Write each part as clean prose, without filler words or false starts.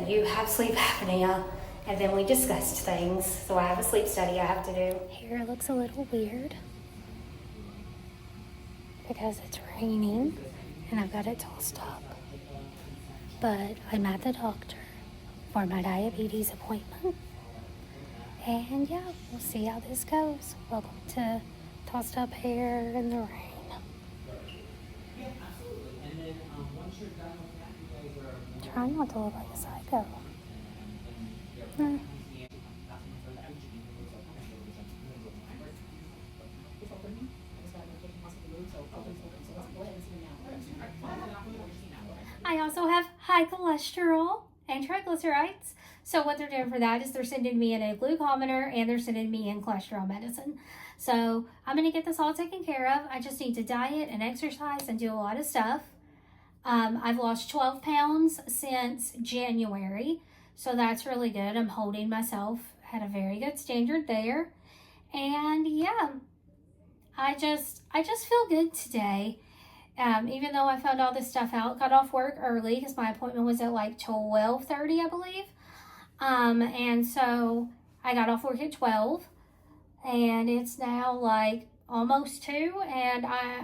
you have sleep apnea, and then we discussed things. So I have a sleep study I have to do. Hair looks a little weird because it's raining and I've got it tossed up. But I'm at the doctor for my diabetes appointment. And yeah, we'll see how this goes. Welcome to tossed up hair in the rain. Try not to look like a psycho. I also have high cholesterol and triglycerides. So what they're doing for that is they're sending me in a glucometer and they're sending me in cholesterol medicine. So I'm going to get this all taken care of. I just need to diet and exercise and do a lot of stuff. I've lost 12 pounds since January. So that's really good. I'm holding myself at a very good standard there. And yeah, I just feel good today. Even though I found all this stuff out, got off work early because my appointment was at like 12:30, I believe. And so I got off work at 12 and it's now like almost 2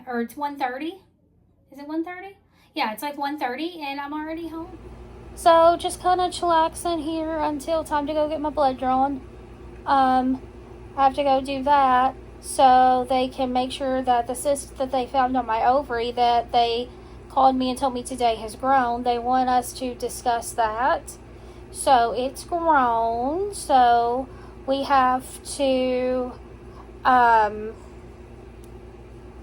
or it's 1:30. Is it 1:30? Yeah, it's like 1:30 and I'm already home. So just kind of chillaxing here until time to go get my blood drawn. I have to go do that so they can make sure that the cyst that they found on my ovary that they called me and told me today has grown. They want us to discuss that. So it's grown. So we have to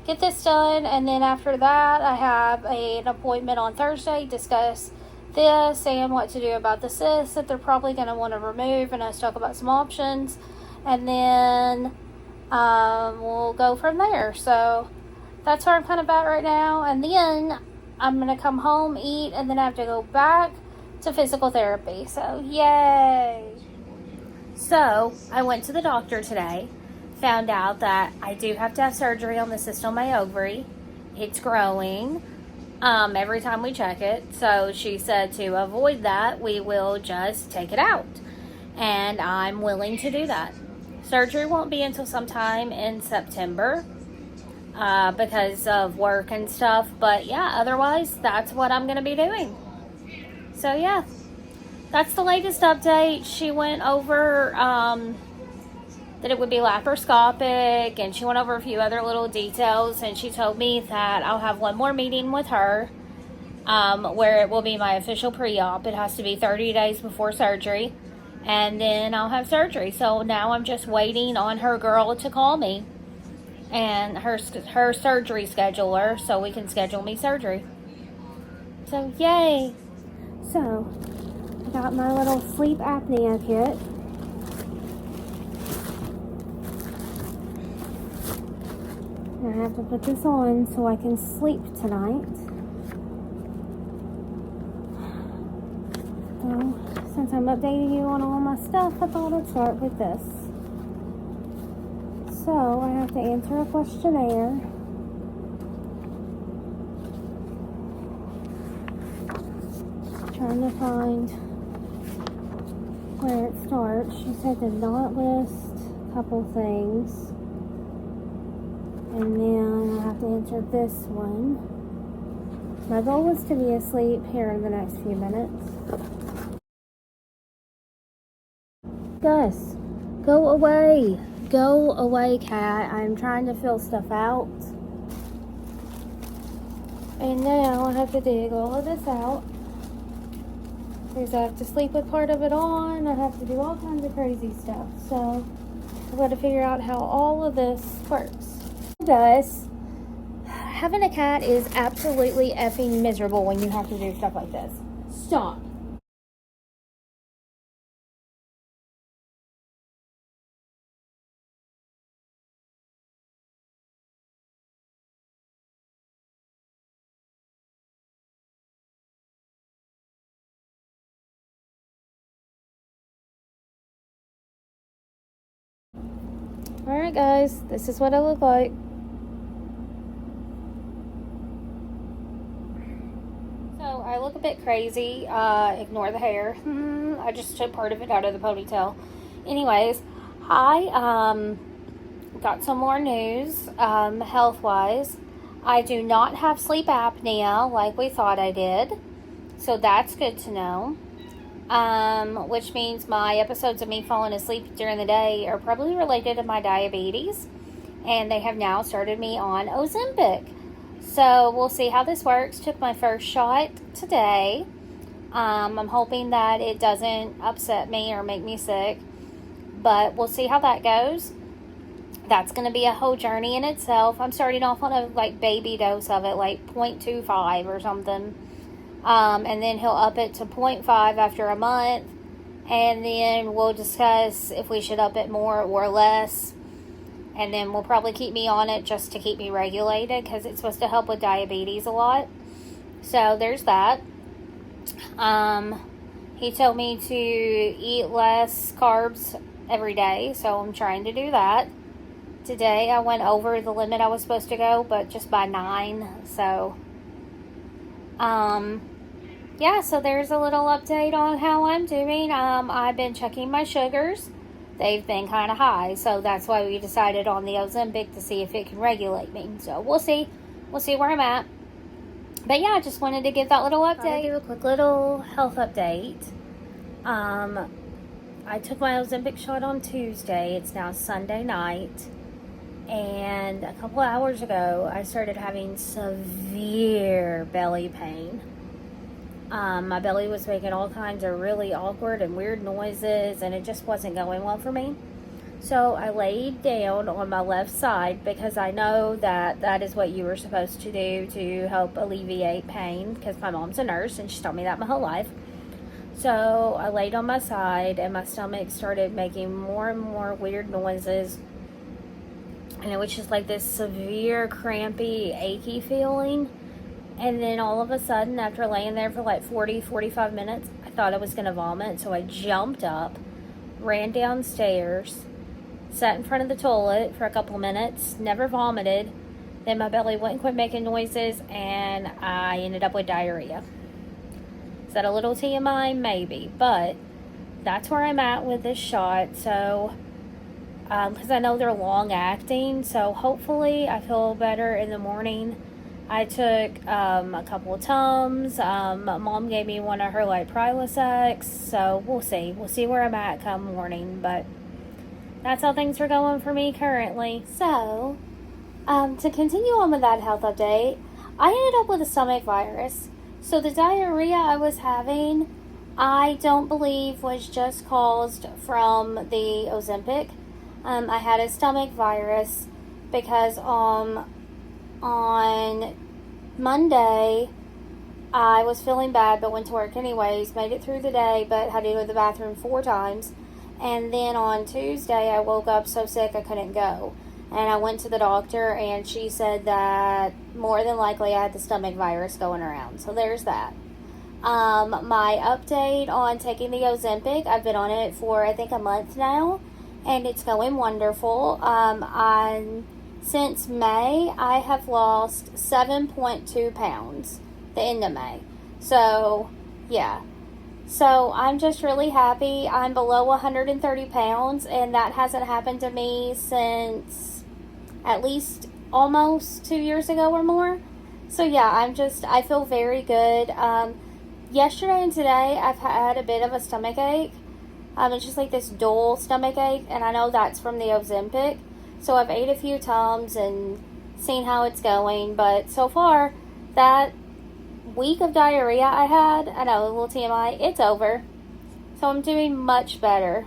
get this done. And then after that, I have an appointment on Thursday to discuss this and what to do about the cyst that they're probably going to want to remove, and us talk about some options. And then we'll go from there. So that's where I'm kind of at right now. And then I'm going to come home, eat, and then I have to go back to physical therapy. So yay. So I went to the doctor today, found out that I do have to have surgery on the cyst on my ovary. It's growing every time we check it. So she said to avoid that, we will just take it out. And I'm willing to do that. Surgery won't be until sometime in September because of work and stuff. But yeah, otherwise, that's what I'm going to be doing. So yeah, that's the latest update. She went over that it would be laparoscopic, and she went over a few other little details, and she told me that I'll have one more meeting with her where it will be my official pre-op. It has to be 30 days before surgery. And then I'll have surgery. So now I'm just waiting on her girl to call me and her surgery scheduler so we can schedule me surgery. So yay. So I got my little sleep apnea kit. I have to put this on so I can sleep tonight. So since I'm updating you on all my stuff, I thought I'd start with this. So I have to answer a questionnaire. Trying to find where it starts. She said to not list a couple things. And then I have to answer this one. My goal is to be asleep here in the next few minutes. Gus, go away. Go away, cat. I'm trying to fill stuff out. And now I have to dig all of this out. Because I have to sleep with part of it on. I have to do all kinds of crazy stuff. So I've got to figure out how all of this works. Gus, having a cat is absolutely effing miserable when you have to do stuff like this. Stop. Alright guys, this is what I look like. So I look a bit crazy. Ignore the hair. I just took part of it out of the ponytail. Anyways, I got some more news, health-wise. I do not have sleep apnea like we thought I did. So that's good to know. Which means my episodes of me falling asleep during the day are probably related to my diabetes. And they have now started me on Ozempic. So we'll see how this works. Took my first shot today. I'm hoping that it doesn't upset me or make me sick. But we'll see how that goes. That's going to be a whole journey in itself. I'm starting off on a baby dose of it, 0.25 or something. And then he'll up it to 0.5 after a month. And then we'll discuss if we should up it more or less. And then we'll probably keep me on it just to keep me regulated, because it's supposed to help with diabetes a lot. So there's that. He told me to eat less carbs every day, so I'm trying to do that. Today I went over the limit I was supposed to go, but just by 9. So, yeah, so there's a little update on how I'm doing. I've been checking my sugars. They've been kind of high, so that's why we decided on the Ozempic to see if it can regulate me. So we'll see. We'll see where I'm at. But yeah, I just wanted to give that little update. Do a quick little health update. I took my Ozempic shot on Tuesday. It's now Sunday night. And a couple hours ago, I started having severe belly pain. My belly was making all kinds of really awkward and weird noises, and it just wasn't going well for me. So I laid down on my left side, because I know that that is what you were supposed to do to help alleviate pain, because my mom's a nurse and she taught me that my whole life. So I laid on my side, and my stomach started making more and more weird noises, and it was just this severe crampy, achy feeling. And then all of a sudden, after laying there for 45 minutes, I thought I was going to vomit. So I jumped up, ran downstairs, sat in front of the toilet for a couple of minutes, never vomited. Then my belly wouldn't quit making noises, and I ended up with diarrhea. Is that a little TMI? Maybe. But that's where I'm at with this shot. So, because I know they're long acting. So hopefully I feel better in the morning. I took a couple of Tums. Mom gave me one of her Prilosec. So we'll see. We'll see where I'm at come morning. But that's how things are going for me currently. So, to continue on with that health update, I ended up with a stomach virus. So the diarrhea I was having, I don't believe was just caused from the Ozempic. I had a stomach virus because on Monday, I was feeling bad but went to work anyways, made it through the day but had to go to the bathroom 4 times. And then on Tuesday, I woke up so sick I couldn't go. And I went to the doctor, and she said that more than likely I had the stomach virus going around. So there's that. My update on taking the Ozempic, I've been on it for I think a month now, and it's going wonderful. Since May, I have lost 7.2 pounds, the end of May. So, yeah. So, I'm just really happy. I'm below 130 pounds, and that hasn't happened to me since at least almost 2 years ago or more. So, yeah, I feel very good. Yesterday and today, I've had a bit of a stomach ache. It's just this dull stomach ache, and I know that's from the Ozempic. So I've ate a few Tums and seen how it's going. But so far, that week of diarrhea I had, I know, a little TMI, it's over. So I'm doing much better.